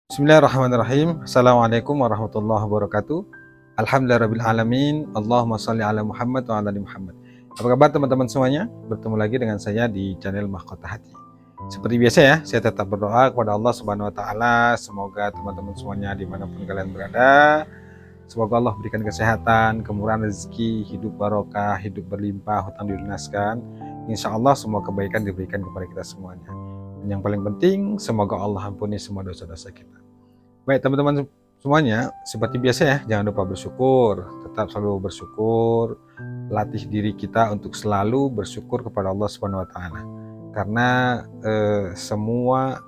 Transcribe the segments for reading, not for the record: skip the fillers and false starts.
Bismillahirrahmanirrahim. Assalamualaikum warahmatullahi wabarakatuh. Alhamdulillahirrabbilalamin. Allahumma salli ala Muhammad wa ala ali Muhammad. Apa kabar teman-teman semuanya? Bertemu lagi dengan saya di channel Mahkota Hati. Seperti biasa ya, saya tetap berdoa kepada Allah Subhanahu wa Ta'ala. Semoga teman-teman semuanya dimanapun kalian berada, semoga Allah berikan kesehatan, kemurahan rezeki, hidup barokah, hidup berlimpah, hutang dilunaskan. Insya Allah semua kebaikan diberikan kepada kita semuanya. Dan yang paling penting, semoga Allah ampuni semua dosa-dosa kita. Baik teman-teman semuanya, seperti biasa ya, jangan lupa bersyukur. Tetap selalu bersyukur. Latih diri kita untuk selalu bersyukur kepada Allah Subhanahu wa Ta'ala. Karena semua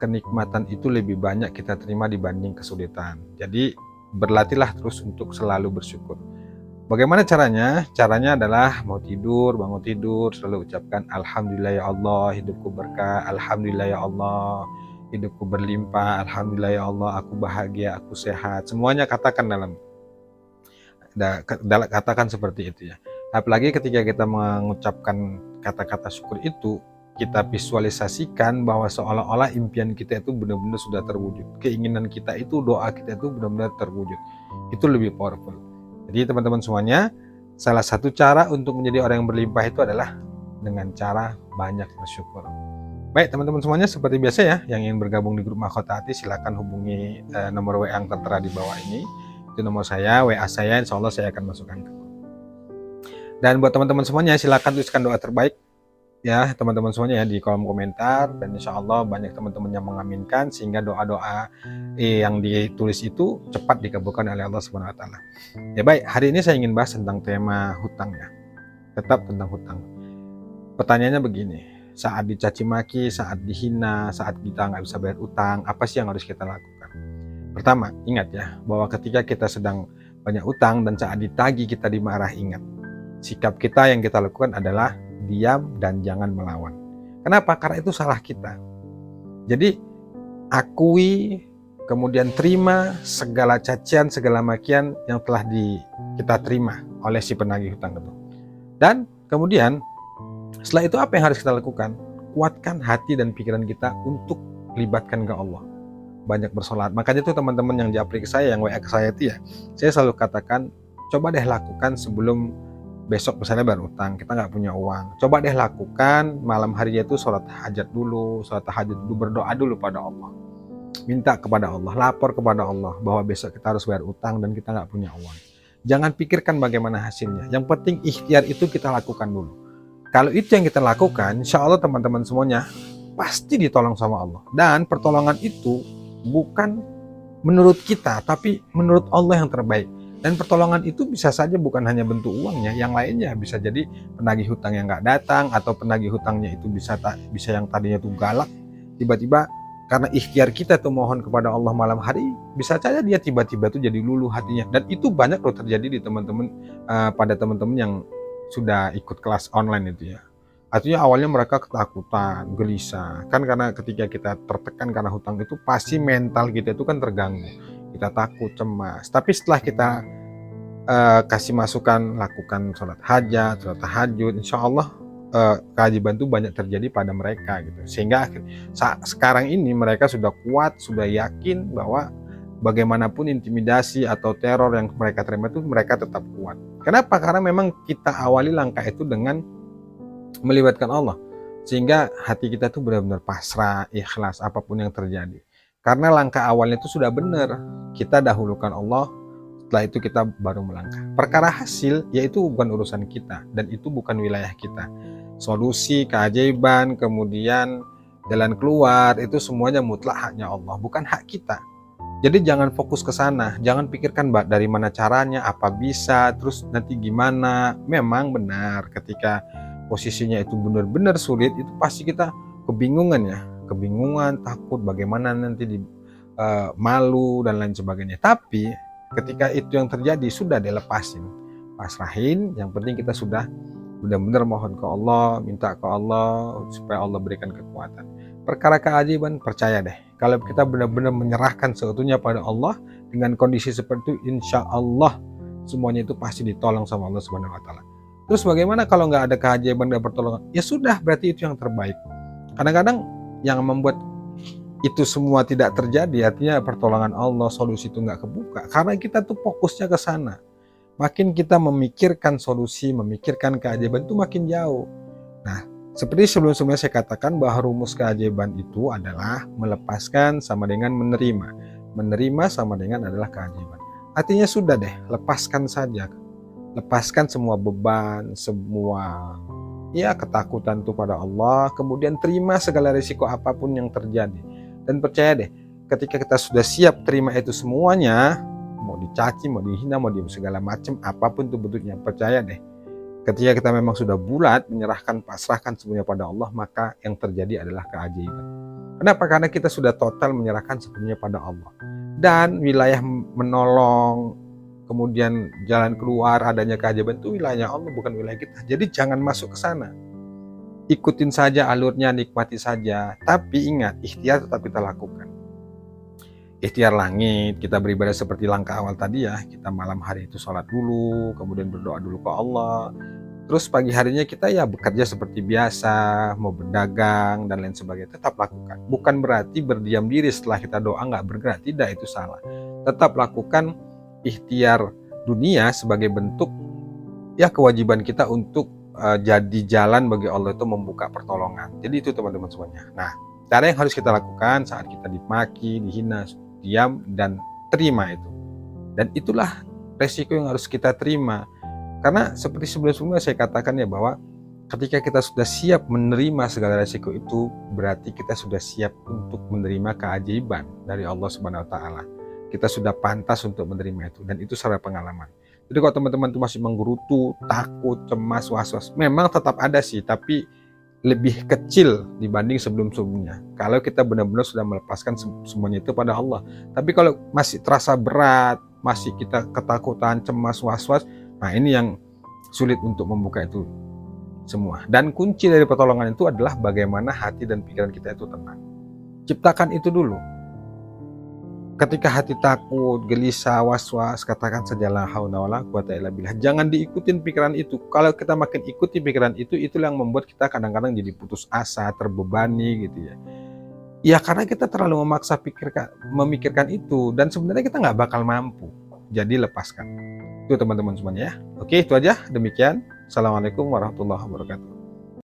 kenikmatan itu lebih banyak kita terima dibanding kesulitan. Jadi berlatihlah terus untuk selalu bersyukur. Bagaimana caranya? Caranya adalah mau tidur, bangun tidur, selalu ucapkan Alhamdulillah ya Allah, hidupku berkah, Alhamdulillah ya Allah, hidupku berlimpah, Alhamdulillah ya Allah, aku bahagia, aku sehat. Semuanya katakan katakan seperti itu ya. Apalagi ketika kita mengucapkan kata-kata syukur itu, kita visualisasikan bahwa seolah-olah impian kita itu benar-benar sudah terwujud. Keinginan kita itu, doa kita itu benar-benar terwujud. Itu lebih powerful. Jadi teman-teman semuanya, salah satu cara untuk menjadi orang yang berlimpah itu adalah dengan cara banyak bersyukur. Baik teman-teman semuanya, seperti biasa ya, yang ingin bergabung di grup Mahkota Hati silakan hubungi nomor WA yang tertera di bawah ini. Itu nomor saya, WA saya, insya Allah saya akan masukkan ke grup. Dan buat teman-teman semuanya, silakan tuliskan doa terbaik ya teman-teman semuanya ya di kolom komentar, dan insya Allah banyak teman-teman yang mengaminkan sehingga doa-doa yang ditulis itu cepat dikabulkan oleh Allah Subhanahu wa Ta'ala. Ya baik, hari ini saya ingin bahas tentang tema hutang ya. Tetap tentang hutang. Pertanyaannya begini, saat dicaci maki, saat dihina, saat kita nggak bisa bayar utang, apa sih yang harus kita lakukan? Pertama, ingat ya, bahwa ketika kita sedang banyak utang dan saat ditagih kita dimarah, ingat, sikap kita yang kita lakukan adalah diam dan jangan melawan. Kenapa? Karena itu salah kita. Jadi akui, kemudian terima segala cacian, segala makian yang telah kita terima oleh si penagih hutang itu. Dan kemudian setelah itu apa yang harus kita lakukan? Kuatkan hati dan pikiran kita untuk libatkan ke Allah. Banyak bersolat. Makanya itu teman-teman yang japri ke saya, yang WA ke saya itu ya, saya selalu katakan, coba deh lakukan sebelum besok misalnya bayar utang, kita nggak punya uang, coba deh lakukan malam harinya itu sholat hajat dulu, sholat tahajud dulu, berdoa dulu pada Allah, minta kepada Allah, lapor kepada Allah bahwa besok kita harus bayar utang dan kita nggak punya uang. Jangan pikirkan bagaimana hasilnya, yang penting ikhtiar itu kita lakukan dulu. Kalau itu yang kita lakukan, insya Allah teman-teman semuanya pasti ditolong sama Allah. Dan pertolongan itu bukan menurut kita, tapi menurut Allah yang terbaik. Dan pertolongan itu bisa saja bukan hanya bentuk uangnya, yang lainnya bisa jadi penagih hutang yang nggak datang, atau penagih hutangnya itu bisa yang tadinya tuh galak, tiba-tiba karena ikhtiar kita tuh mohon kepada Allah malam hari, bisa saja dia tiba-tiba tuh jadi luluh hatinya. Dan itu banyak loh terjadi di teman-teman, pada teman-teman yang sudah ikut kelas online itu ya. Artinya awalnya mereka ketakutan, gelisah, kan karena ketika kita tertekan karena hutang itu pasti mental kita itu kan terganggu. Kita takut, cemas. Tapi setelah kita kasih masukan, lakukan sholat hajat, sholat tahajud, insya Allah keajaiban itu banyak terjadi pada mereka gitu. Sehingga sekarang ini mereka sudah kuat, sudah yakin bahwa bagaimanapun intimidasi atau teror yang mereka terima itu mereka tetap kuat. Kenapa? Karena memang kita awali langkah itu dengan melibatkan Allah, sehingga hati kita tuh benar-benar pasrah, ikhlas apapun yang terjadi. Karena langkah awalnya itu sudah benar, kita dahulukan Allah, setelah itu kita baru melangkah. Perkara hasil yaitu bukan urusan kita, dan itu bukan wilayah kita. Solusi, keajaiban, kemudian jalan keluar, itu semuanya mutlak haknya Allah, bukan hak kita. Jadi jangan fokus ke sana, jangan pikirkan dari mana caranya, apa bisa, terus nanti gimana. Memang benar ketika posisinya itu benar-benar sulit, itu pasti kita kebingungan ya, takut bagaimana nanti malu dan lain sebagainya. Tapi ketika itu yang terjadi, sudah dilepasin, pasrahin. Yang penting kita sudah benar-benar mohon ke Allah, minta ke Allah supaya Allah berikan kekuatan. Perkara keajaiban, percaya deh, kalau kita benar-benar menyerahkan seutuhnya pada Allah dengan kondisi seperti itu, insya Allah semuanya itu pasti ditolong sama Allah Subhanahu wa Ta'ala. Terus bagaimana kalau nggak ada keajaiban dan pertolongan? Ya sudah, berarti itu yang terbaik. Kadang-kadang yang membuat itu semua tidak terjadi, artinya pertolongan Allah, solusi itu nggak kebuka. Karena kita tuh fokusnya ke sana. Makin kita memikirkan solusi, memikirkan keajaiban itu makin jauh. Nah, seperti sebelum-sebelumnya saya katakan bahwa rumus keajaiban itu adalah melepaskan sama dengan menerima. Menerima sama dengan adalah keajaiban. Artinya sudah deh, lepaskan saja. Lepaskan semua beban, semua ketakutan itu pada Allah, kemudian terima segala risiko apapun yang terjadi. Dan percaya deh, ketika kita sudah siap terima itu semuanya, mau dicaci, mau dihina, mau di segala macam, apapun itu bentuknya, percaya deh, ketika kita memang sudah bulat, menyerahkan, pasrahkan semuanya pada Allah, maka yang terjadi adalah keajaiban. Kenapa? Karena kita sudah total menyerahkan sepenuhnya pada Allah. Dan wilayah menolong, kemudian jalan keluar, adanya keajaiban itu wilayah Allah, bukan wilayah kita. Jadi jangan masuk ke sana. Ikutin saja alurnya, nikmati saja. Tapi ingat, ikhtiar tetap kita lakukan. Ikhtiar langit, kita beribadah seperti langkah awal tadi ya. Kita malam hari itu sholat dulu, kemudian berdoa dulu ke Allah. Terus pagi harinya kita ya bekerja seperti biasa, mau berdagang dan lain sebagainya. Tetap lakukan. Bukan berarti berdiam diri setelah kita doa nggak bergerak. Tidak, itu salah. Tetap lakukan ikhtiar dunia sebagai bentuk ya kewajiban kita untuk jadi jalan bagi Allah itu membuka pertolongan. Jadi itu teman-teman semuanya. Nah, cara yang harus kita lakukan saat kita dimaki, dihina, diam dan terima itu. Dan itulah resiko yang harus kita terima. Karena seperti sebelum-sebelumnya saya katakan ya bahwa ketika kita sudah siap menerima segala resiko itu, berarti kita sudah siap untuk menerima keajaiban dari Allah Subhanahu wa taala. Kita sudah pantas untuk menerima itu, dan itu secara pengalaman. Jadi kalau teman-teman itu masih menggerutu, takut, cemas, was-was, memang tetap ada sih, tapi lebih kecil dibanding sebelum-sebelumnya. Kalau kita benar-benar sudah melepaskan semuanya itu pada Allah. Tapi kalau masih terasa berat, masih kita ketakutan, cemas, was-was, nah ini yang sulit untuk membuka itu semua. Dan kunci dari pertolongan itu adalah bagaimana hati dan pikiran kita itu tenang. Ciptakan itu dulu. Ketika hati takut, gelisah, was-was, katakan saja la haula wala quwata illa billah. Jangan diikutin pikiran itu. Kalau kita makin ikuti pikiran itu, itulah yang membuat kita kadang-kadang jadi putus asa, terbebani gitu ya. Ya karena kita terlalu memaksa memikirkan itu, dan sebenarnya kita nggak bakal mampu. Jadi lepaskan. Itu teman-teman semuanya ya. Oke, itu aja. Demikian. Assalamualaikum warahmatullahi wabarakatuh.